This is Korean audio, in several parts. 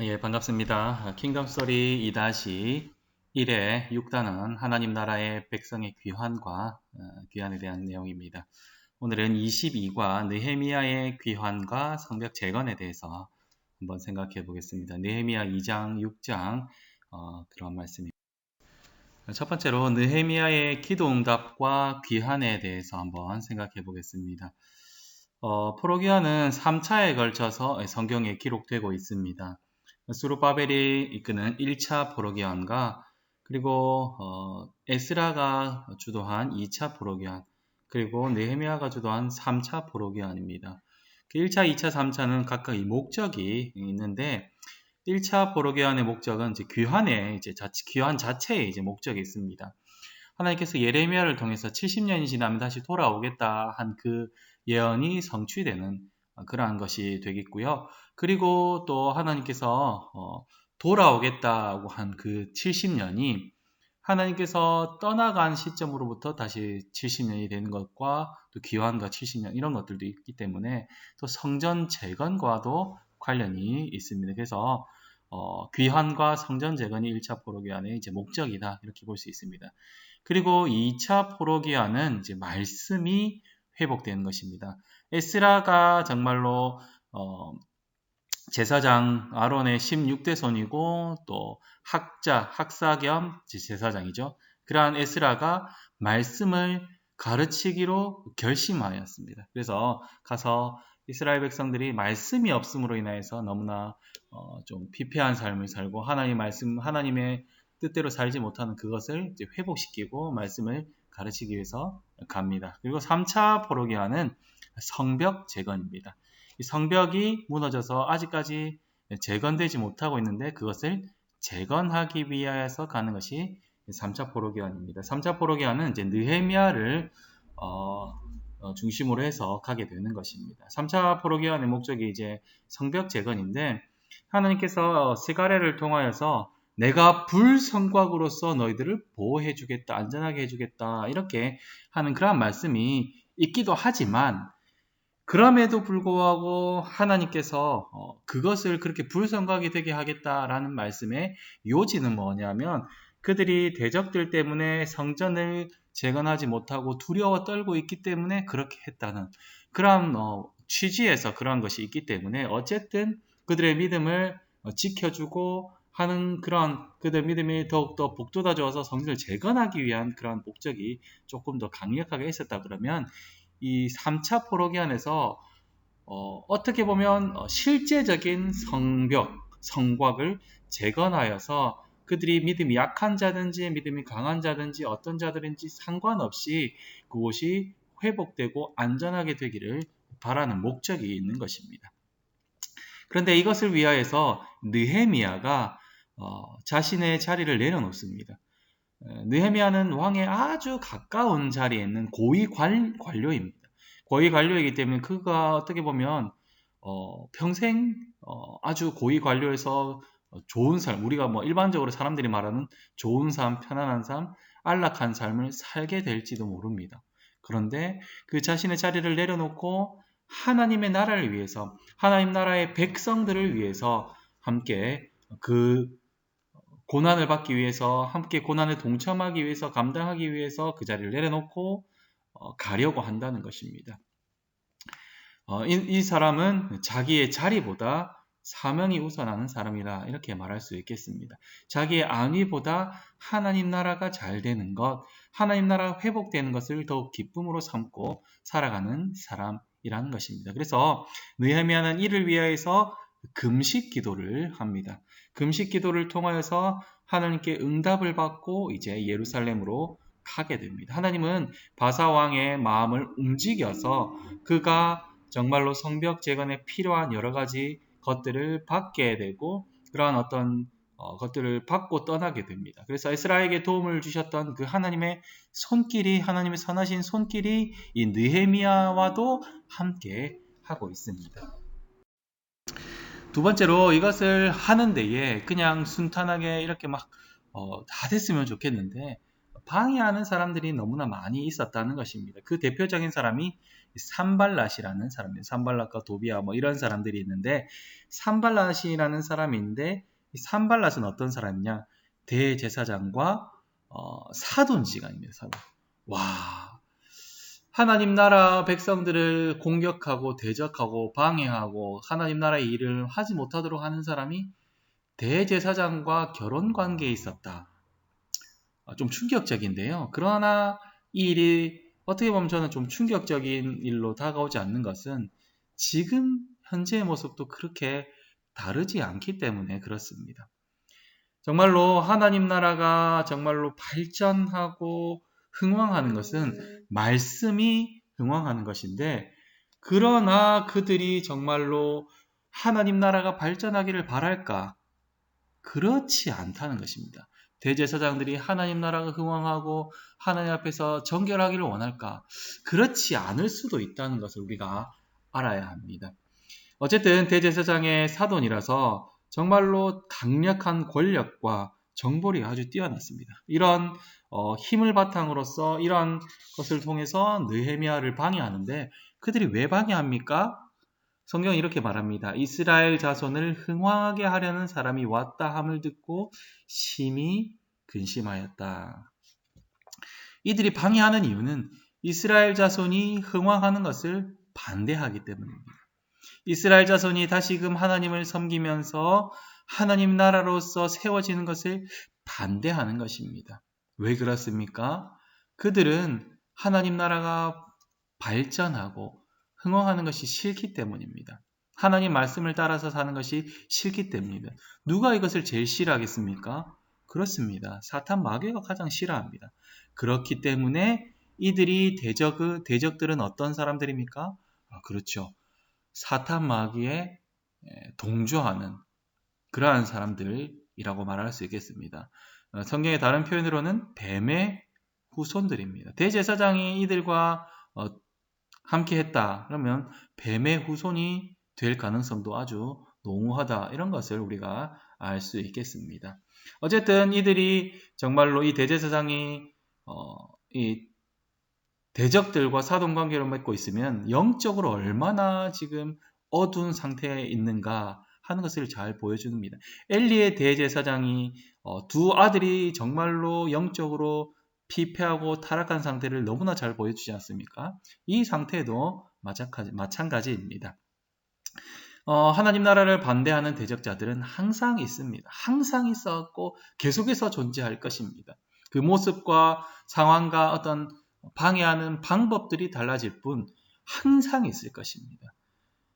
예, 반갑습니다. 킹덤 스토리 2-1의 6단은 하나님 나라의 백성의 귀환과 귀환에 대한 내용입니다. 오늘은 22과 느헤미야의 귀환과 성벽 재건에 대해서 한번 생각해 보겠습니다. 느헤미야 2장, 6장 그런 말씀입니다. 첫 번째로 느헤미야의 기도응답과 귀환에 대해서 한번 생각해 보겠습니다. 포로기환은 3차에 걸쳐서 성경에 기록되고 있습니다. 스룹바벨이 이끄는 1차 포로기환과 그리고 에스라가 주도한 2차 포로기환 그리고 느헤미야가 주도한 3차 포로기환입니다. 그 1차, 2차, 3차는 각각 이 목적이 있는데 1차 포로기환의 목적은 이제 귀환 자체에 이제 목적이 있습니다. 하나님께서 예레미야를 통해서 70년이 지나면 다시 돌아오겠다 한 그 예언이 성취되는 그러한 것이 되겠고요. 그리고 또 하나님께서 돌아오겠다고 한 그 70년이 하나님께서 떠나간 시점으로부터 다시 70년이 되는 것과 또 귀환과 70년 이런 것들도 있기 때문에 또 성전 재건과도 관련이 있습니다. 그래서 귀환과 성전 재건이 1차 포로기환의 이제 목적이다 이렇게 볼 수 있습니다. 그리고 2차 포로기환은 이제 말씀이 회복되는 것입니다. 에스라가 정말로 제사장 아론의 16대 손이고 또 학사 겸 제사장이죠. 그러한 에스라가 말씀을 가르치기로 결심하였습니다. 그래서 가서 이스라엘 백성들이 말씀이 없음으로 인하여서 너무나 좀 피폐한 삶을 살고 하나님의 뜻대로 살지 못하는 그것을 이제 회복시키고 말씀을 가르치기 위해서 갑니다. 그리고 3차 포로기환은 성벽 재건입니다. 이 성벽이 무너져서 아직까지 재건되지 못하고 있는데 그것을 재건하기 위하여서 가는 것이 3차 포로기환입니다. 3차 포로기환은 이제 느헤미야를 중심으로 해서 가게 되는 것입니다. 3차 포로기환의 목적이 이제 성벽 재건인데 하나님께서 스가랴를 통하여서 내가 불성곽으로서 너희들을 보호해 주겠다, 안전하게 해주겠다 이렇게 하는 그러한 말씀이 있기도 하지만 그럼에도 불구하고 하나님께서 그것을 그렇게 불성곽이 되게 하겠다라는 말씀의 요지는 뭐냐면 그들이 대적들 때문에 성전을 재건하지 못하고 두려워 떨고 있기 때문에 그렇게 했다는 그런 취지에서 그러한 것이 있기 때문에 어쨌든 그들의 믿음을 지켜주고 하는 그런 그들 믿음이 더욱더 복돋아져서 성전을 재건하기 위한 그런 목적이 조금 더 강력하게 있었다 그러면 이 3차 포로기환에서 어떻게 보면 실제적인 성곽을 재건하여서 그들이 믿음이 약한 자든지 믿음이 강한 자든지 어떤 자들인지 상관없이 그곳이 회복되고 안전하게 되기를 바라는 목적이 있는 것입니다. 그런데 이것을 위하여서 느헤미야가 자신의 자리를 내려놓습니다. 느헤미야는 왕에 아주 가까운 자리에 있는 고위 관료입니다. 고위 관료이기 때문에 그가 어떻게 보면 평생 아주 고위 관료에서 좋은 삶, 우리가 뭐 일반적으로 사람들이 말하는 좋은 삶, 편안한 삶, 안락한 삶을 살게 될지도 모릅니다. 그런데 그 자신의 자리를 내려놓고 하나님의 나라를 위해서, 하나님 나라의 백성들을 위해서 함께 그 고난을 받기 위해서 함께 고난에 동참하기 위해서 감당하기 위해서 그 자리를 내려놓고 가려고 한다는 것입니다. 이 사람은 자기의 자리보다 사명이 우선하는 사람이다 이렇게 말할 수 있겠습니다. 자기의 안위보다 하나님 나라가 잘 되는 것, 하나님 나라가 회복되는 것을 더욱 기쁨으로 삼고 살아가는 사람이라는 것입니다. 그래서 느헤미야는 이를 위하여서 금식 기도를 합니다. 금식 기도를 통하여서 하나님께 응답을 받고 이제 예루살렘으로 가게 됩니다. 하나님은 바사 왕의 마음을 움직여서 그가 정말로 성벽 재건에 필요한 여러 가지 것들을 받게 되고 그러한 어떤 것들을 받고 떠나게 됩니다. 그래서 에스라에게 도움을 주셨던 그 하나님의 손길이 하나님의 선하신 손길이 이 느헤미야와도 함께 하고 있습니다. 두 번째로 이것을 하는 데에 그냥 순탄하게 이렇게 막 다 됐으면 좋겠는데 방해하는 사람들이 너무나 많이 있었다는 것입니다. 그 대표적인 사람이 산발랏이라는 사람입니다. 산발랏과 도비아 뭐 이런 사람들이 있는데, 산발랏이라는 사람인데, 이 산발랏은 어떤 사람이냐? 대제사장과 사돈지간입니다. 사돈. 와, 하나님 나라 백성들을 공격하고 대적하고 방해하고 하나님 나라의 일을 하지 못하도록 하는 사람이 대제사장과 결혼 관계에 있었다. 좀 충격적인데요. 그러나 이 일이 어떻게 보면 저는 좀 충격적인 일로 다가오지 않는 것은 지금 현재의 모습도 그렇게 다르지 않기 때문에 그렇습니다. 정말로 하나님 나라가 정말로 발전하고 흥왕하는 것은 말씀이 흥왕하는 것인데, 그러나 그들이 정말로 하나님 나라가 발전하기를 바랄까? 그렇지 않다는 것입니다. 대제사장들이 하나님 나라가 흥왕하고 하나님 앞에서 정결하기를 원할까? 그렇지 않을 수도 있다는 것을 우리가 알아야 합니다. 어쨌든 대제사장의 사돈이라서 정말로 강력한 권력과 정보력이 아주 뛰어났습니다. 이런 힘을 바탕으로서 이런 것을 통해서 느헤미야를 방해하는데, 그들이 왜 방해합니까? 성경은 이렇게 말합니다. 이스라엘 자손을 흥왕하게 하려는 사람이 왔다 함을 듣고 심히 근심하였다. 이들이 방해하는 이유는 이스라엘 자손이 흥왕하는 것을 반대하기 때문입니다. 이스라엘 자손이 다시금 하나님을 섬기면서 하나님 나라로서 세워지는 것을 반대하는 것입니다. 왜 그렇습니까? 그들은 하나님 나라가 발전하고 흥왕하는 것이 싫기 때문입니다. 하나님 말씀을 따라서 사는 것이 싫기 때문입니다. 누가 이것을 제일 싫어하겠습니까? 그렇습니다. 사탄 마귀가 가장 싫어합니다. 그렇기 때문에 이들이 대적들은 어떤 사람들입니까? 그렇죠. 사탄 마귀에 동조하는 그러한 사람들이라고 말할 수 있겠습니다. 성경의 다른 표현으로는 뱀의 후손들입니다. 대제사장이 이들과 함께 했다. 그러면 뱀의 후손이 될 가능성도 아주 농후하다. 이런 것을 우리가 알 수 있겠습니다. 어쨌든 이들이 정말로 이 대제사장이 이 대적들과 사돈관계를 맺고 있으면 영적으로 얼마나 지금 어두운 상태에 있는가 하는 것을 잘 보여줍니다. 엘리의 대제사장이 두 아들이 정말로 영적으로 피폐하고 타락한 상태를 너무나 잘 보여주지 않습니까? 이 상태도 마찬가지입니다. 하나님 나라를 반대하는 대적자들은 항상 있습니다. 항상 있었고 계속해서 존재할 것입니다. 그 모습과 상황과 어떤 방해하는 방법들이 달라질 뿐 항상 있을 것입니다.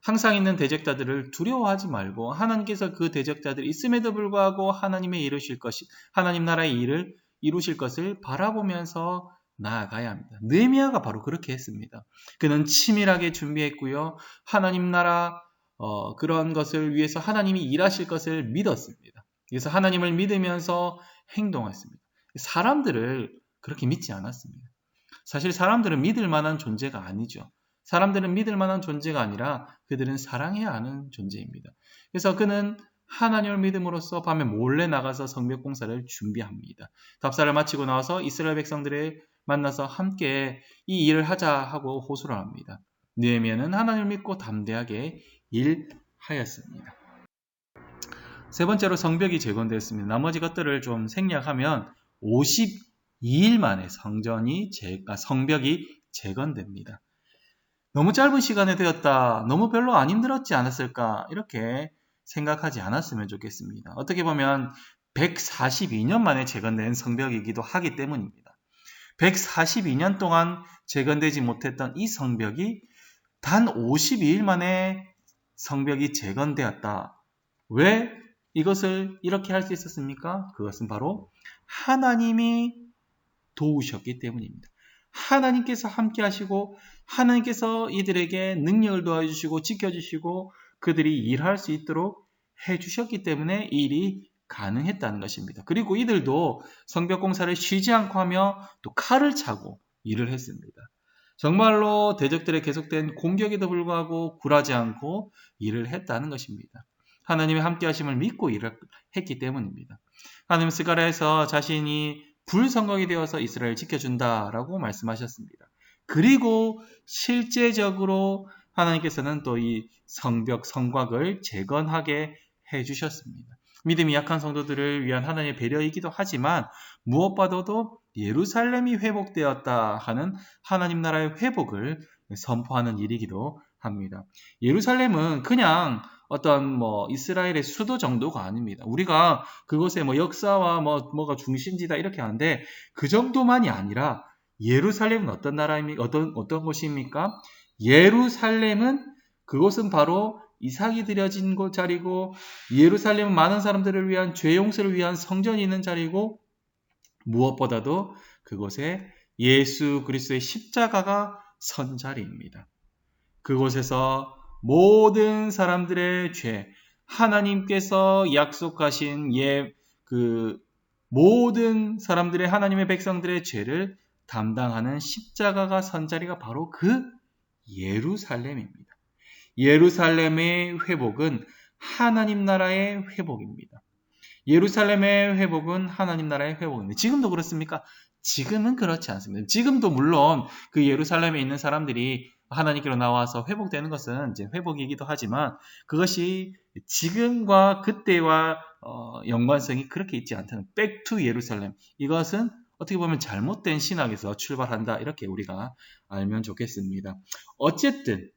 항상 있는 대적자들을 두려워하지 말고 하나님께서 그 대적자들이 있음에도 불구하고 하나님 나라의 일을 이루실 것을 바라보면서 나아가야 합니다. 느헤미야가 바로 그렇게 했습니다. 그는 치밀하게 준비했고요. 하나님 나라 그런 것을 위해서 하나님이 일하실 것을 믿었습니다. 그래서 하나님을 믿으면서 행동했습니다. 사람들을 그렇게 믿지 않았습니다. 사실 사람들은 믿을 만한 존재가 아니죠. 사람들은 믿을 만한 존재가 아니라 그들은 사랑해야 하는 존재입니다. 그래서 그는 하나님을 믿음으로써 밤에 몰래 나가서 성벽 공사를 준비합니다. 답사를 마치고 나와서 이스라엘 백성들을 만나서 함께 이 일을 하자 하고 호소를 합니다. 느헤미야는 하나님을 믿고 담대하게 일하였습니다. 세 번째로 성벽이 재건되었습니다. 나머지 것들을 좀 생략하면 52일 만에 성벽이 재건됩니다. 너무 짧은 시간에 되었다. 너무 별로 안 힘들었지 않았을까? 이렇게 생각하지 않았으면 좋겠습니다. 어떻게 보면 142년 만에 재건된 성벽이기도 하기 때문입니다. 142년 동안 재건되지 못했던 이 성벽이 단 52일 만에 성벽이 재건되었다. 왜 이것을 이렇게 할 수 있었습니까? 그것은 바로 하나님이 도우셨기 때문입니다. 하나님께서 함께 하시고 하나님께서 이들에게 능력을 도와주시고 지켜주시고 그들이 일할 수 있도록 해주셨기 때문에 이 일이 가능했다는 것입니다. 그리고 이들도 성벽 공사를 쉬지 않고 하며 또 칼을 차고 일을 했습니다. 정말로 대적들의 계속된 공격에도 불구하고 굴하지 않고 일을 했다는 것입니다. 하나님의 함께 하심을 믿고 일을 했기 때문입니다. 하나님 스가랴에서 자신이 불성곽이 되어서 이스라엘을 지켜준다라고 말씀하셨습니다. 그리고 실제적으로 하나님께서는 또 이 성벽, 성곽을 재건하게 해주셨습니다. 믿음이 약한 성도들을 위한 하나님의 배려이기도 하지만 무엇보다도 예루살렘이 회복되었다 하는 하나님 나라의 회복을 선포하는 일이기도 합니다. 예루살렘은 그냥 어떤 이스라엘의 수도 정도가 아닙니다. 우리가 그곳에 역사와 뭐가 중심지다 이렇게 하는데 그 정도만이 아니라 예루살렘은 어떤 나라입니까? 어떤 곳입니까? 예루살렘은 그곳은 바로 이삭이 드려진 자리고 예루살렘은 많은 사람들을 위한 죄 용서를 위한 성전이 있는 자리고 무엇보다도 그곳에 예수 그리스도의 십자가가 선 자리입니다. 그곳에서 모든 사람들의 죄, 하나님께서 약속하신 모든 사람들의 하나님의 백성들의 죄를 담당하는 십자가가 선 자리가 바로 그 예루살렘입니다. 예루살렘의 회복은 하나님 나라의 회복입니다. 예루살렘의 회복은 하나님 나라의 회복입니다. 지금도 그렇습니까? 지금은 그렇지 않습니다. 지금도 물론 그 예루살렘에 있는 사람들이 하나님께로 나와서 회복되는 것은 이제 회복이기도 하지만 그것이 지금과 그때와 연관성이 그렇게 있지 않다는 back to 예루살렘. 이것은 어떻게 보면 잘못된 신학에서 출발한다. 이렇게 우리가 알면 좋겠습니다. 어쨌든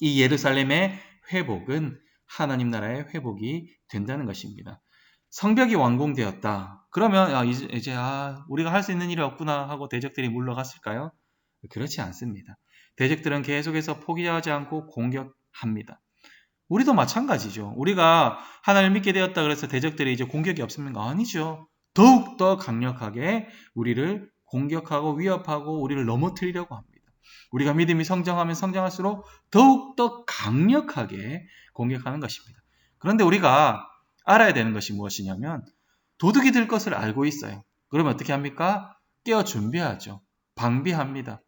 이 예루살렘의 회복은 하나님 나라의 회복이 된다는 것입니다. 성벽이 완공되었다. 그러면 이제 우리가 할 수 있는 일이 없구나 하고 대적들이 물러갔을까요? 그렇지 않습니다. 대적들은 계속해서 포기하지 않고 공격합니다. 우리도 마찬가지죠. 우리가 하나님을 믿게 되었다 그래서 대적들이 이제 공격이 없습니까? 아니죠. 더욱더 강력하게 우리를 공격하고 위협하고 우리를 넘어뜨리려고 합니다. 우리가 믿음이 성장하면 성장할수록 더욱더 강력하게 공격하는 것입니다. 그런데 우리가 알아야 되는 것이 무엇이냐면 도둑이 들 것을 알고 있어요. 그러면 어떻게 합니까? 깨어 준비하죠. 방비합니다.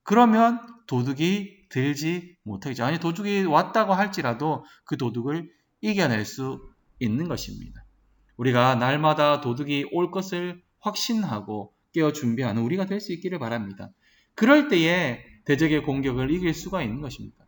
그러면 도둑이 들지 못하겠죠. 아니 도둑이 왔다고 할지라도 그 도둑을 이겨낼 수 있는 것입니다. 우리가 날마다 도둑이 올 것을 확신하고 깨어 준비하는 우리가 될 수 있기를 바랍니다. 그럴 때에 대적의 공격을 이길 수가 있는 것입니다.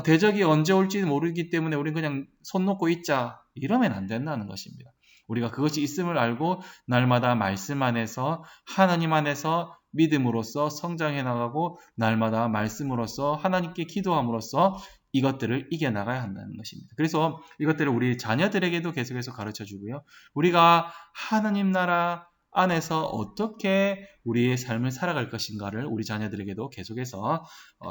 대적이 언제 올지 모르기 때문에 우리는 그냥 손 놓고 있자 이러면 안 된다는 것입니다. 우리가 그것이 있음을 알고 날마다 말씀 안에서 하나님 안에서 믿음으로써 성장해 나가고 날마다 말씀으로써 하나님께 기도함으로써 이것들을 이겨나가야 한다는 것입니다. 그래서 이것들을 우리 자녀들에게도 계속해서 가르쳐주고요. 우리가 하나님 나라 안에서 어떻게 우리의 삶을 살아갈 것인가를 우리 자녀들에게도 계속해서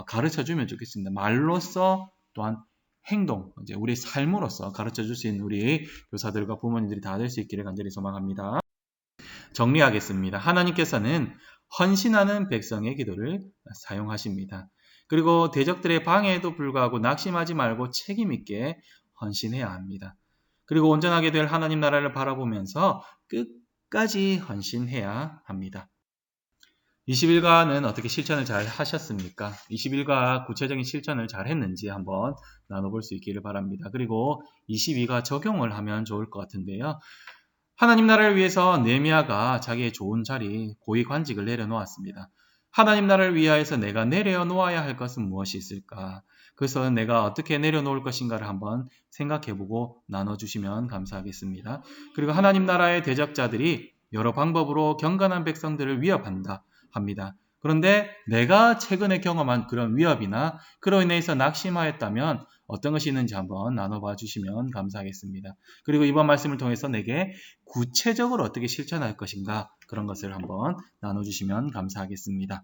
가르쳐주면 좋겠습니다. 말로써 또한 행동, 이제 우리 삶으로서 가르쳐줄 수 있는 우리 교사들과 부모님들이 다 될 수 있기를 간절히 소망합니다. 정리하겠습니다. 하나님께서는 헌신하는 백성의 기도를 사용하십니다. 그리고 대적들의 방해에도 불구하고 낙심하지 말고 책임있게 헌신해야 합니다. 그리고 온전하게 될 하나님 나라를 바라보면서 끝까지 헌신해야 합니다. 20일간은 어떻게 실천을 잘 하셨습니까? 20일간 구체적인 실천을 잘 했는지 한번 나눠볼 수 있기를 바랍니다. 그리고 22가 적용을 하면 좋을 것 같은데요. 하나님 나라를 위해서 느헤미야가 자기의 좋은 자리, 고위 관직을 내려놓았습니다. 하나님 나라를 위하여서 내가 내려놓아야 할 것은 무엇이 있을까? 그래서 내가 어떻게 내려놓을 것인가를 한번 생각해보고 나눠주시면 감사하겠습니다. 그리고 하나님 나라의 대적자들이 여러 방법으로 경건한 백성들을 위협한다 합니다. 그런데 내가 최근에 경험한 그런 위협이나 그로 인해서 낙심하였다면 어떤 것이 있는지 한번 나눠봐 주시면 감사하겠습니다. 그리고 이번 말씀을 통해서 내게 구체적으로 어떻게 실천할 것인가 그런 것을 한번 나눠주시면 감사하겠습니다.